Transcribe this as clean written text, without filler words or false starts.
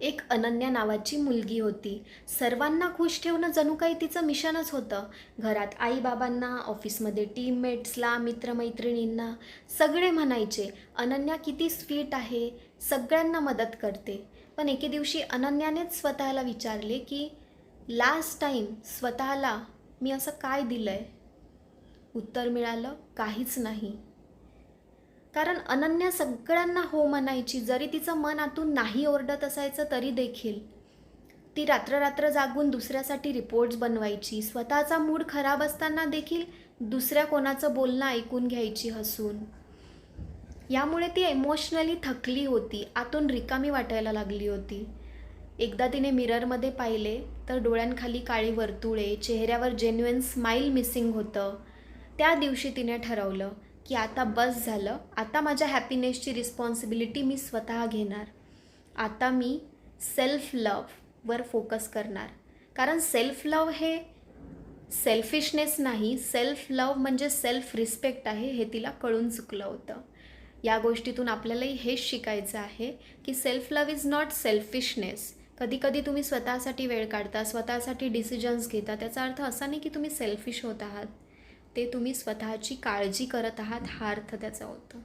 एक अनन्या नावाची मुलगी होती. सर्वांना खुश ठेवणं जणू काही तिचं मिशनच होतं. घरात आईबाबांना, ऑफिसमध्ये टीममेट्सला, मित्रमैत्रिणींना सगळे म्हणायचे, अनन्या किती स्वीट आहे, सगळ्यांना मदत करते. पण एके दिवशी अनन्यानेच स्वतःला विचारले की लास्ट टाईम स्वतःला मी असं काय दिलं आहे? उत्तर मिळालं, काहीच नाही. कारण अनन्या सगळ्यांना हो म्हणायची, जरी तिचं मन आतून नाही ओरडत असायचं तरी देखील. ती रात्र जागून दुसऱ्यासाठी रिपोर्ट्स बनवायची. स्वतःचा मूड खराब असताना देखील दुसऱ्या कोणाचं बोलणं ऐकून घ्यायची हसून. यामुळे ती इमोशनली थकली होती, आतून रिकामी वाटायला लागली होती. एकदा तिने मिररमध्ये पाहिले तर डोळ्यांखाली काळी वर्तुळे, चेहऱ्यावर जेन्युइन स्माईल मिसिंग होतं. त्या दिवशी तिने ठरवलं की आता बस झालं, आता माझ्या हॅपीनेसची रिस्पॉन्सिबिलिटी मी स्वतः घेणार. आता मी सेल्फ लव्हवर फोकस करणार. कारण सेल्फ लव्ह हे सेल्फिशनेस नाही, सेल्फ लव्ह म्हणजे सेल्फ रिस्पेक्ट आहे, हे तिला कळून चुकलं होतं. या गोष्टीतून आपल्यालाही हेच शिकायचं आहे की self love is not selfishness. कधी तुम्ही स्वतःसाठी वेळ काढता, स्वतःसाठी डिसिजन्स घेता, त्याचा अर्थ असा नाही की तुम्ही सेल्फिश होत आहात. ते तुम्ही स्वतःची काळजी करत आहात, हा अर्थ त्याचा होतो.